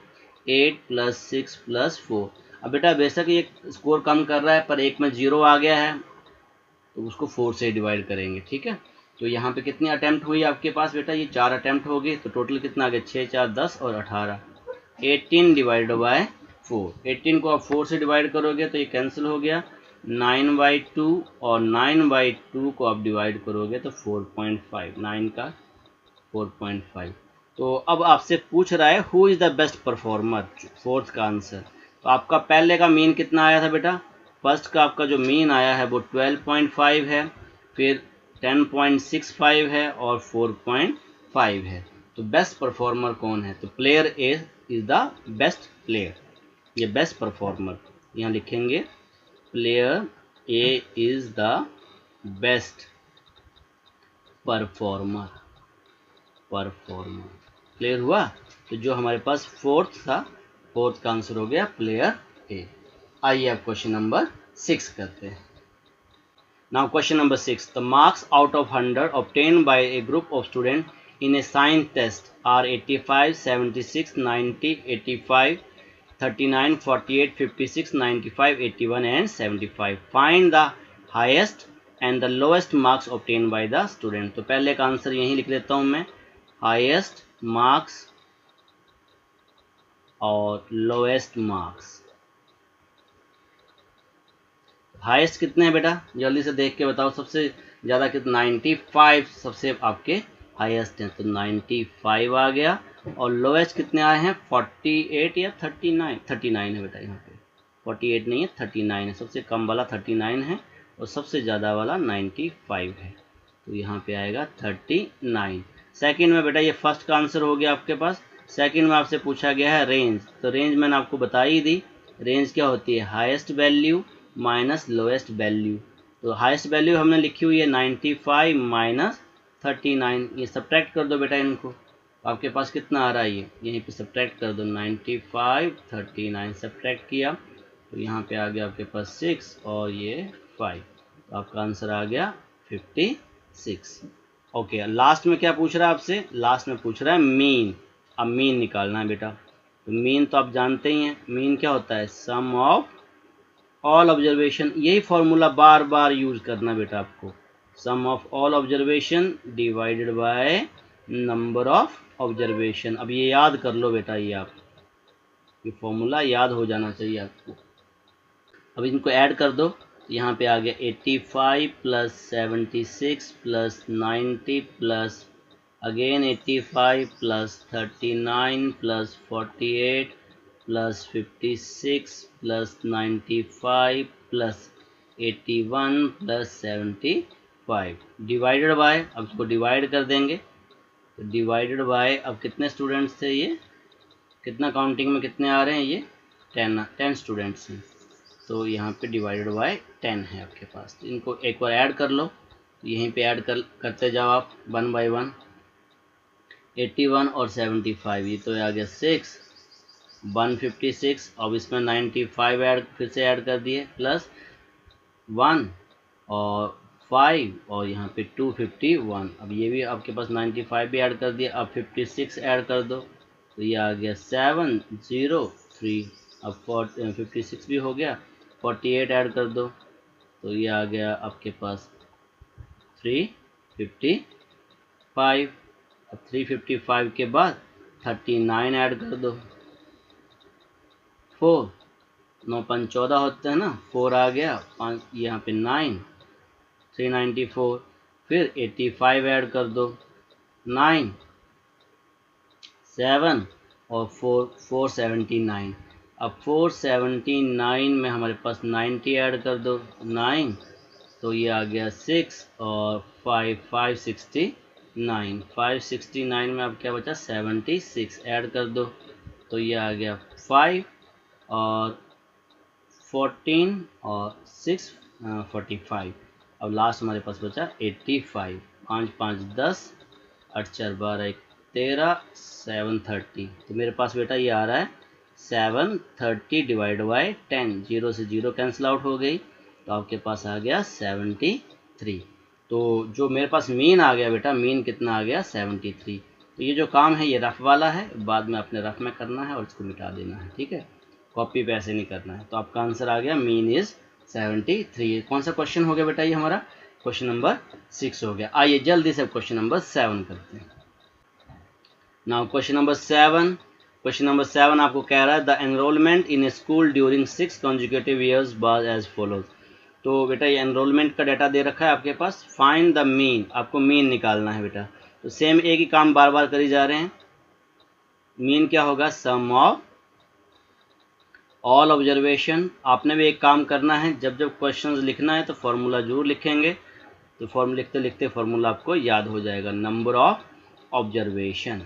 8 + 6 + 4। अब बेटा बेशक ये स्कोर कम कर रहा है, पर एक में 0 आ गया है, तो उसको 4 से डिवाइड करेंगे, ठीक है। तो यहाँ पे कितनी अटैम्प्ट हुई आपके पास बेटा, ये 4 अटैम्प्ट हो गई। तो टोटल कितना आ गया, 6 4 10 और 18, 18 डिवाइड बाय 4। 18 को आप 4 से डिवाइड करोगे तो ये कैंसिल हो गया, 9/2 और 9/2 को आप डिवाइड करोगे तो 4.5, 9 का 4.5। तो अब आपसे पूछ रहा है who is the best performer, fourth का आंसर। तो आपका पहले का मीन कितना आया था बेटा, फर्स्ट का आपका जो मीन आया है वो 12.5 है, फिर 10.65 है और 4.5 है। तो बेस्ट परफॉर्मर कौन है, तो player A is the best player, ये बेस्ट परफॉर्मर। यहाँ लिखेंगे player A is the best performer, clear हुआ। तो जो हमारे पास फोर्थ था, फोर्थ का आंसर हो गया प्लेयर ए। आइए अब क्वेश्चन नंबर 6 करते हैं। Now question number 6, the marks out of 100 obtained by a group of students in a science test are 85, 76, 90, 85, 39, 48, 56, 95, 81 and 75. Find the highest and the lowest marks obtained by the student. तो पहले का answer यहीं लिख लेता हूं मैं, highest marks और lowest marks. Highest कितने हैं बेटा, जल्दी से देख के बताओ, सबसे ज़्यादा कितना, 95 सबसे आपके हाईएस्ट हैं, तो 95 आ गया। और लोएस्ट कितने आए हैं, 48 या 39, 39 है बेटा, यहाँ पे 48 नहीं है 39 है, सबसे कम वाला 39 है और सबसे ज़्यादा वाला 95 है, तो यहाँ पे आएगा 39। सेकंड में बेटा ये फर्स्ट का आंसर हो गया आपके पास। सेकंड में आपसे पूछा गया है रेंज, तो रेंज मैंने आपको बता ही दी, रेंज क्या होती है, highest value minus lowest value. तो हाईएस्ट वैल्यू हमने लिखी हुई है 95 माइनस 39, ये सब्ट्रैक्ट कर दो बेटा इनको, आपके पास कितना आ रहा है, ये यहीं पे सब्ट्रैक्ट कर दो, 95 39 सब्ट्रैक्ट किया तो यहाँ पे आ गया आपके पास 6 और ये 5, तो आपका आंसर आ गया 56। ओके, लास्ट में क्या पूछ रहा है आपसे, लास्ट में पूछ रहा है मीन। अब मीन निकालना है बेटा, तो मीन तो आप जानते ही हैं, मीन क्या होता है, सम ऑफ ऑल ऑब्जर्वेशन। यही फॉर्मूला बार बार यूज करना बेटा आपको, sum of all observation divided by number of observation. अब ये याद कर लो बेटा, ये फॉर्मूला याद हो जाना चाहिए आपको। अब इनको ऐड कर दो, यहाँ पे आ गया 85 plus 76 plus 90 plus again 85 plus 39 plus 48 plus 56 plus 95 plus 81 plus 75 divided by, अब इसको डिवाइड कर देंगे तो डिवाइडेड बाय, अब कितने स्टूडेंट्स थे ये, कितना काउंटिंग में कितने आ रहे हैं ये 10 स्टूडेंट्स हैं, तो यहाँ पे डिवाइडेड बाय 10 है आपके पास। तो इनको एक बार ऐड कर लो, तो यहीं पे ऐड करते जाओ आप 1 बाय 1। 81 और 75 ये तो आ गया 6 156, अब इसमें 95 ऐड फिर से ऐड कर दिए प्लस 1 और 5 और यहाँ पे 251। अब ये भी आपके पास 95 भी ऐड कर दिया, अब 56 ऐड कर दो तो ये आ गया 703। अब 56 भी हो गया, 48 ऐड कर दो तो ये आ गया आपके पास 355। अब 355 के बाद 39 ऐड कर दो, 4 9 5 14 होते हैं ना, 4 आ गया, 5 यहाँ पे 9 394, फिर 85 ऐड कर दो, 9 7 और 4 479। अब 479 में हमारे पास 90 ऐड कर दो 9, तो ये आ गया 6 और 5 569। 569 में अब क्या बचा 76 ऐड कर दो तो ये आ गया 5 और 14 और 6 45। अब लास्ट हमारे पास बचा 85। 5 5 10, 8 4 12 1 13, 730। तो मेरे पास बेटा ये आ रहा है 730 डिवाइड बाय 10, 0 से 0 कैंसिल आउट हो गई तो आपके पास आ गया 73। तो जो मेरे पास मीन आ गया बेटा, मीन कितना आ गया 73। तो ये जो काम है ये रफ वाला है, बाद में अपने रफ में करना है और इसको मिटा देना है, ठीक है, कॉपी पे ऐसे नहीं करना है। तो आपका आंसर आ गया मीन इज 73। कौन सा क्वेश्चन हो गया बेटा ये हमारा, क्वेश्चन नंबर 6 हो गया। आइए जल्दी से क्वेश्चन नंबर 7 करते हैं। Now question number 7, question number 7 आपको कह रहा है the enrolment in school during 6 consecutive years was as follows. तो बेटा ये एनरोलमेंट का डाटा दे रखा है आपके पास, फाइंड द मीन, आपको मीन निकालना है बेटा। तो सेम एक ही काम बार बार करी जा रहे हैं। मीन क्या होगा, सम ऑफ ऑल ऑब्जर्वेशन। आपने भी एक काम करना है, जब जब क्वेश्चंस लिखना है तो फॉर्मूला जरूर लिखेंगे, तो फॉर्मूला लिखते लिखते फॉर्मूला आपको याद हो जाएगा, नंबर ऑफ ऑब्जर्वेशन।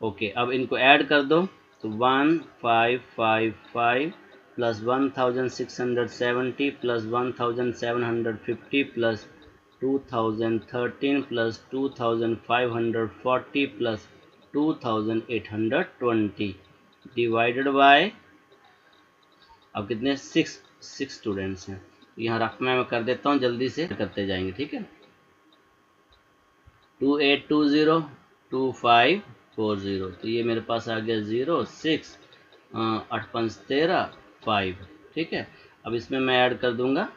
ओके, अब इनको ऐड कर दो तो 1555 plus 1670 plus 1750 plus 2013 plus 2540 plus 2820 divided by, अब कितने 6 स्टूडेंट्स हैं। तो यहाँ रफ में मैं कर देता हूँ, जल्दी से करते जाएंगे, ठीक है। 2820 2540, तो ये मेरे पास आ गया 0 6 8 5 13 5, ठीक है। अब इसमें मैं ऐड कर दूंगा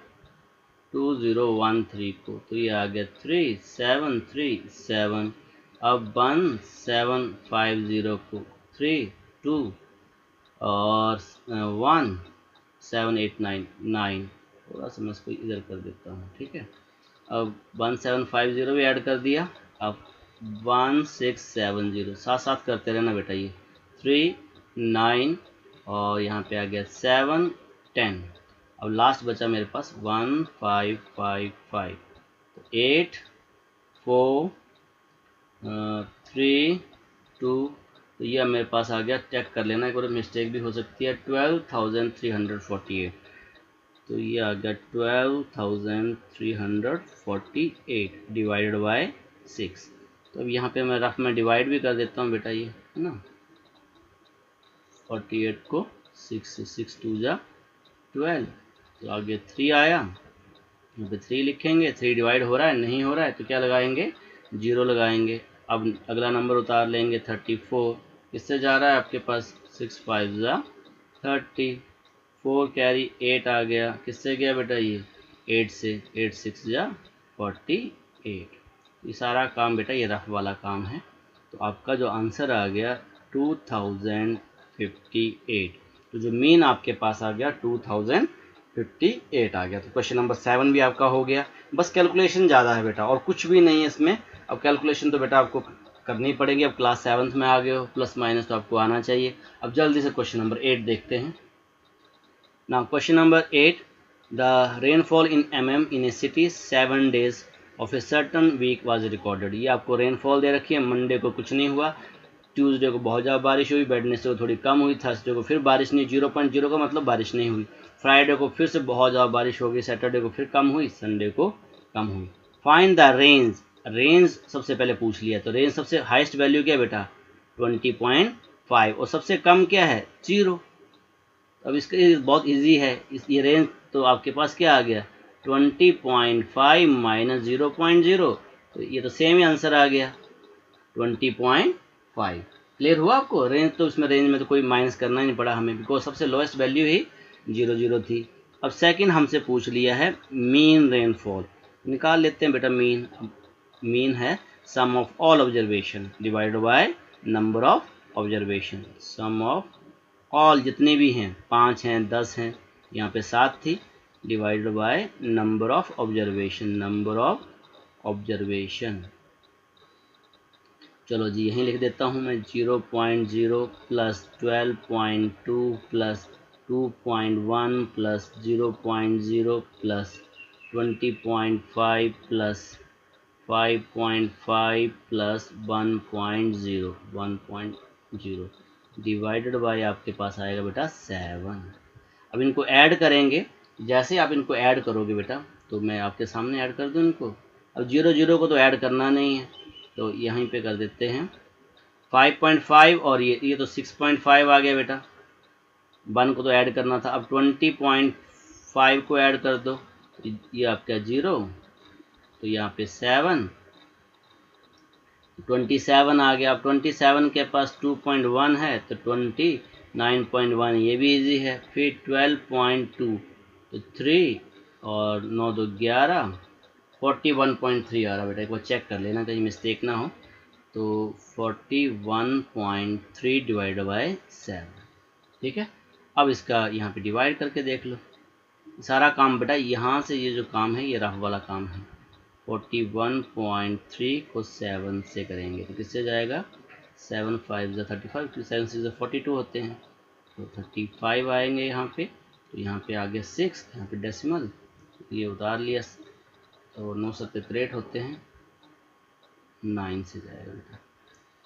2013 को, तो ये आ गया 3737। अब 1750 को 3 2 और 1 789, थोड़ा सा मैं इसको इधर कर देता हूँ, ठीक है। अब 1750 भी ऐड कर दिया, अब 1670, साथ साथ करते रहना बेटा, ये 3 9 और यहाँ पे आ गया 7 10। अब लास्ट बचा मेरे पास 1555, तो 8 4 3 2, तो ये मेरे पास आ गया, चेक कर लेना एक बार, मिस्टेक भी हो सकती है, 12348। तो ये आ गया 12348 डिवाइडेड बाय 6। तो अब यहाँ पे मैं रफ में डिवाइड भी कर देता हूँ बेटा, ये है ना, 48 को 6 से 6 2 जा 12, तो आगे 3 आया, यहाँ पे 3 लिखेंगे, 3 डिवाइड हो रहा है, नहीं हो रहा है तो क्या लगाएंगे, 0 लगाएंगे। अब अगला नंबर उतार लेंगे 34, किससे जा रहा है आपके पास 6 5 जा 30, 4 कैरी 8 आ गया, किससे गया बेटा ये 8 से, 8 6 जा 48। ये सारा काम बेटा ये रफ वाला काम है। तो आपका जो आंसर आ गया 2058, तो जो मीन आपके पास आ गया 2058। 58 आ गया। तो क्वेश्चन नंबर 7 भी आपका हो गया। बस कैलकुलेशन ज़्यादा है बेटा और कुछ भी नहीं है इसमें। अब कैलकुलेशन तो बेटा आपको करनी पड़ेगी। अब क्लास 7th में आ गए हो, प्लस माइनस तो आपको आना चाहिए। अब जल्दी से क्वेश्चन नंबर 8 देखते हैं। Now question number 8, the rainfall in mm in a city 7 days of a certain week was recorded. ये आपको रेनफॉल दे रखी है। मंडे को कुछ नहीं हुआ, ट्यूसडे को बहुत ज़्यादा बारिश हुई, वेडनेसडे को थोड़ी कम हुई, थर्सडे को फिर बारिश नहीं, 0.0 का मतलब बारिश नहीं हुई, फ्राइडे को फिर से बहुत ज़्यादा बारिश हो गई, सैटरडे को फिर कम हुई, संडे को कम हुई। Find the range. रेंज सबसे पहले पूछ लिया, तो रेंज सबसे हाईएस्ट वैल्यू क्या है बेटा 20.5 और सबसे कम क्या है 0। अब इसके बहुत इजी है, ये रेंज तो आपके पास क्या आ गया 20.5 माइनस 0.0, तो ये तो सेम ही आंसर आ गया 20.5। क्लियर हुआ आपको। रेंज तो इसमें रेंज में तो कोई माइनस करना ही नहीं पड़ा हमें, बिकॉज सबसे लोएस्ट वैल्यू ही 0 थी। अब सेकंड हमसे पूछ लिया है मीन रेनफॉल, निकाल लेते हैं बेटा मीन। मीन है sum of all observation divided by number of observation. Sum of all जितने भी हैं, 5 हैं 10 हैं, यहाँ पे 7 थी, divided by number of observation. Number of observation, चलो जी यहीं लिख देता हूँ मैं 0.0 plus 12.2 plus 2.1 plus 0.0 plus 20.5 plus 5.5 plus 1.0 divided by आपके पास आएगा बेटा 7। अब इनको ऐड करेंगे, जैसे आप इनको ऐड करोगे बेटा, तो मैं आपके सामने ऐड कर दूँ इनको। अब 0 को तो ऐड करना नहीं है, तो यहीं पे कर देते हैं 5.5 और ये तो 6.5 आ गया बेटा। 1 को तो ऐड करना था, अब 20.5 को ऐड कर दो, ये आपका 0, तो यहाँ पे 7, 27 आ गया। अब 27 के पास 2.1 है तो 29.1, ये भी इजी है। फिर 12.2 तो 3 और 9 तो 11, 41.3 आ रहा बेटा, एक बार चेक कर लेना कहीं मिस्टेक ना हो। तो 41.3 डिवाइड बाय 7, ठीक है। अब इसका यहाँ पे डिवाइड करके देख लो। सारा काम बेटा यहाँ से, ये जो काम है ये रफ वाला काम है। 41.3 को 7 से करेंगे तो किससे जाएगा, 7 5 35, 7 6 42 होते हैं, तो 35 आएंगे यहाँ पे। तो यहाँ पे आ गया 6, यहाँ पे डेसिमल, ये उतार लिया, और 9 7 63 होते हैं, 9 से जाएगा बेटा,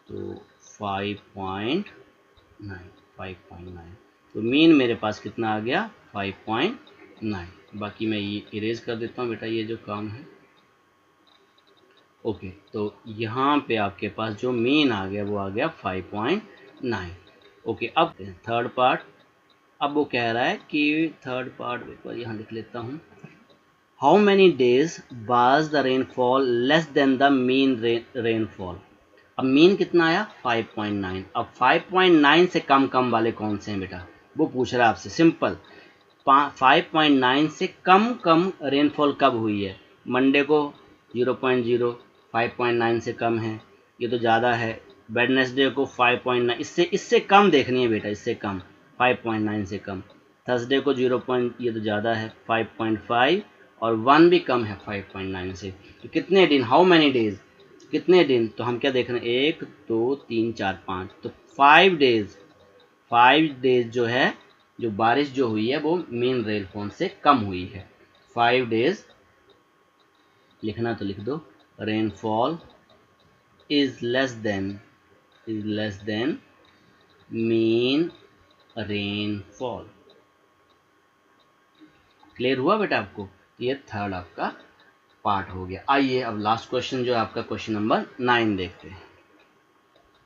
तो 5.9। तो मीन मेरे पास कितना आ गया 5.9। बाकी मैं ये इरेज कर देता हूँ बेटा, ये जो काम है। ओके, तो यहाँ पे आपके पास जो मीन आ गया वो आ गया 5.9। ओके, अब थर्ड पार्ट। अब वो कह रहा है कि थर्ड पार्ट एक बार यहाँ लिख लेता हूँ। How many days was the rainfall less than the mean rainfall. अब मीन कितना आया 5.9। अब 5.9 से कम कम वाले कौन से हैं बेटा, वो पूछ रहा है आपसे। सिंपल, 5.9 से कम कम रेनफॉल कब हुई है। मंडे को 0.0, 5.9 से कम है, ये तो ज़्यादा है। वेडनेसडे को 5.9, इससे कम देखनी है बेटा, इससे कम 5.9 से कम। थर्सडे को 0. ये तो ज़्यादा है 5.5, और 1 भी कम है 5.9 से। तो कितने दिन, हाउ मैनी डेज, कितने दिन, तो हम क्या देख रहे हैं 1 2 3 4 5, तो 5 डेज। 5 डेज जो है, जो बारिश जो हुई है वो मीन रेनफॉल से कम हुई है। 5 डेज लिखना तो लिख दो, rainfall is less than mean rainfall. Clear हुआ बेटा आपको। ये थर्ड आपका पार्ट हो गया। आइए अब लास्ट क्वेश्चन जो है आपका क्वेश्चन नंबर 9 देखते हैं।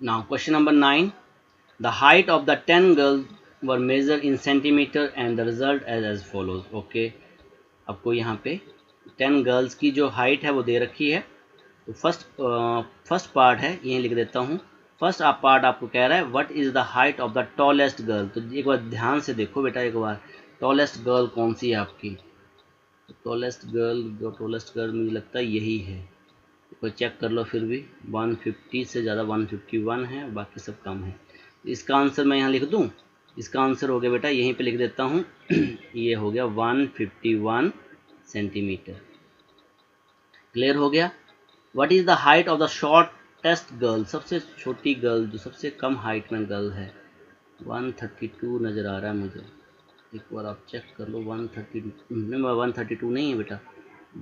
Now question number 9, the height of the 10 girls were measure in centimetre and the result as follows. Okay, आपको यहाँ पे 10 गर्ल्स की जो हाइट है वो दे रखी है। तो फर्स्ट पार्ट है, यहीं लिख देता हूँ। फर्स्ट पार्ट आपको कह रहा है what is the height of the tallest girl. तो एक बार ध्यान से देखो बेटा, एक बार टॉलेस्ट गर्ल कौन सी है आपकी। टॉलेस्ट गर्ल मुझे लगता है यही है, कोई चेक कर लो। फिर भी 150 से ज़्यादा 151 है, बाकी सब कम है। इसका आंसर मैं यहाँ लिख दूँ, इसका आंसर हो गया बेटा, यहीं पे लिख देता हूँ ये हो गया 151 सेंटीमीटर। क्लियर हो गया। What is the height of the shortest girl, सबसे छोटी गर्ल, जो सबसे कम हाइट में गर्ल है। 132 नज़र आ रहा है मुझे, एक बार आप चेक कर लो। 132 नहीं है बेटा,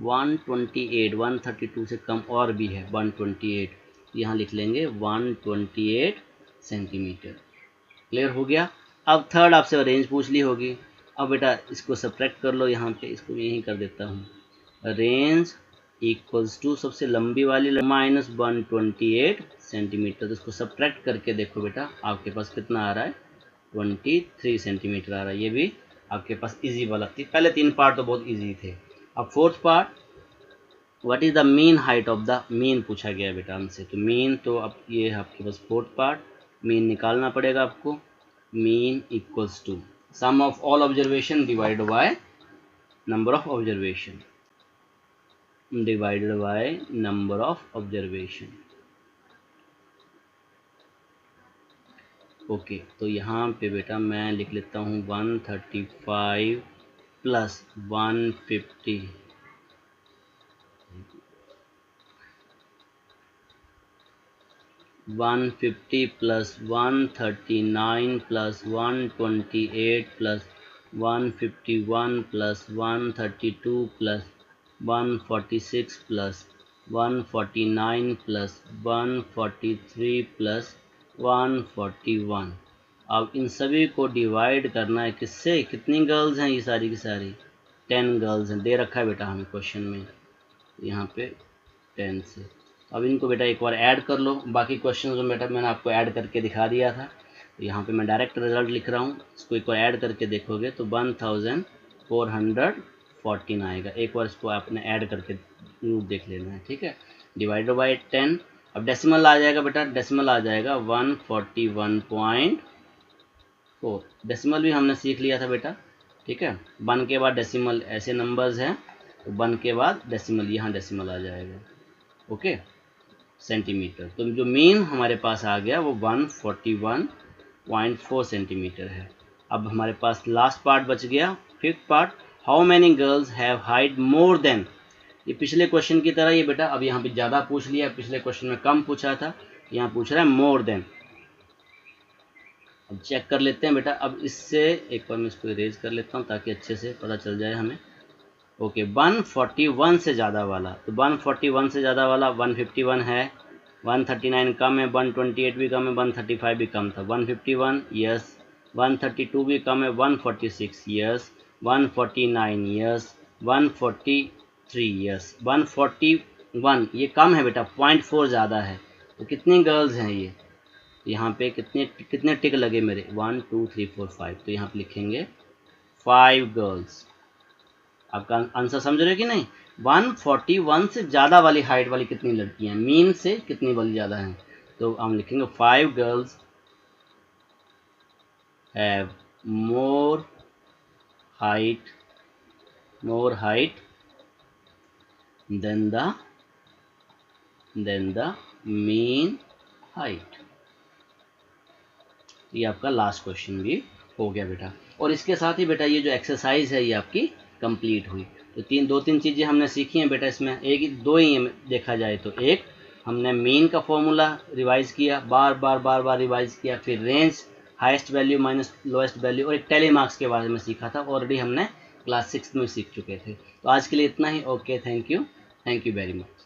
128, 132 से कम और भी है 128, यहाँ लिख लेंगे 128 सेंटीमीटर। क्लियर हो गया। अब थर्ड आपसे रेंज पूछ ली होगी। अब बेटा इसको सब्ट्रैक्ट कर लो, यहाँ पे इसको यहीं कर देता हूँ। रेंज इक्वल्स टू सबसे लंबी वाली माइनस 128 सेंटीमीटर। तो इसको सब्ट्रैक्ट करके देखो बेटा, आपके पास कितना आ रहा है, 23 सेंटीमीटर आ रहा है। ये भी आपके पास इजी वाला थी, पहले 3 पार्ट तो बहुत इजी थे। अब fourth part, what is the mean height of the, mean पूछा गया बेटा हमसे, तो मीन तो अब ये आपके पास फोर्थ पार्ट, मीन निकालना पड़ेगा आपको। Mean equals to sum of all observation divided by number of observation, divided by number of observation. Okay, तो यहाँ पे बेटा मैं लिख लेता हूँ 135 plus 150, 150 plus 139 plus 128 plus 151 plus 132 plus 146 plus 149 plus 143 plus 141। अब इन सभी को डिवाइड करना है किससे, कितनी गर्ल्स हैं ये सारी की सारी, 10 गर्ल्स हैं, दे रखा है बेटा हमें क्वेश्चन में यहाँ पे 10 से। अब इनको बेटा एक बार ऐड कर लो, बाकी क्वेश्चन में बेटा मैंने आपको ऐड करके दिखा दिया था, तो यहाँ पे मैं डायरेक्ट रिजल्ट लिख रहा हूँ। इसको एक बार ऐड करके देखोगे तो 1414 आएगा। एक बार इसको आपने ऐड करके जरूर देख लेना है, ठीक है। डिवाइडेड बाई 10, अब डेसिमल आ जाएगा बेटा, डेसिमल आ जाएगा 141.4। डेसिमल भी हमने सीख लिया था बेटा, ठीक है। 1 के बाद डेसिमल, ऐसे नंबर्स हैं तो 1 के बाद डेसिमल, यहाँ डेसिमल आ जाएगा, ओके, सेंटीमीटर। तो जो मीन हमारे पास आ गया वो 141.4 सेंटीमीटर है। अब हमारे पास लास्ट पार्ट बच गया, fifth part, how many girls have height more than, ये पिछले क्वेश्चन की तरह ही बेटा, अब यहाँ पे ज़्यादा पूछ लिया, पिछले क्वेश्चन में कम पूछा था, यहाँ पूछ रहा है मोर देन। अब चेक कर लेते हैं बेटा, अब इससे एक बार मैं इसको इरेज कर लेता हूँ ताकि अच्छे से पता चल जाए हमें। ओके, 141 से ज़्यादा वाला, तो 141 से ज़्यादा वाला 151 है, 139 कम है, 128 भी कम है, 135 भी कम था, 151 यस, 132 भी कम है, 146 यस, 149 यस, 143 यस, 141 ये कम है बेटा, 0.4 ज़्यादा है। तो कितनी गर्ल्स हैं ये, यहाँ पे कितने टिक लगे मेरे, 1 2 3 4 5, तो यहाँ पे लिखेंगे 5 गर्ल्स। आपका आंसर समझ रहे हो कि नहीं। 141 से ज़्यादा वाली हाइट वाली कितनी लड़कियां हैं, मीन से कितनी वाली ज़्यादा हैं, तो हम लिखेंगे 5 girls have more height than the mean height. ये आपका लास्ट क्वेश्चन भी हो गया बेटा। और इसके साथ ही बेटा ये जो एक्सरसाइज है ये आपकी कंप्लीट हुई। तो दो तीन चीज़ें हमने सीखी हैं बेटा इसमें, एक दो ही देखा जाए तो, एक हमने मीन का फॉर्मूला रिवाइज किया, बार बार रिवाइज किया, फिर range, highest value minus lowest value, और एक टेलीमार्क्स के बारे में सीखा था, ऑलरेडी हमने क्लास 6 में सीख चुके थे। तो आज के लिए इतना ही। Okay, thank you very much.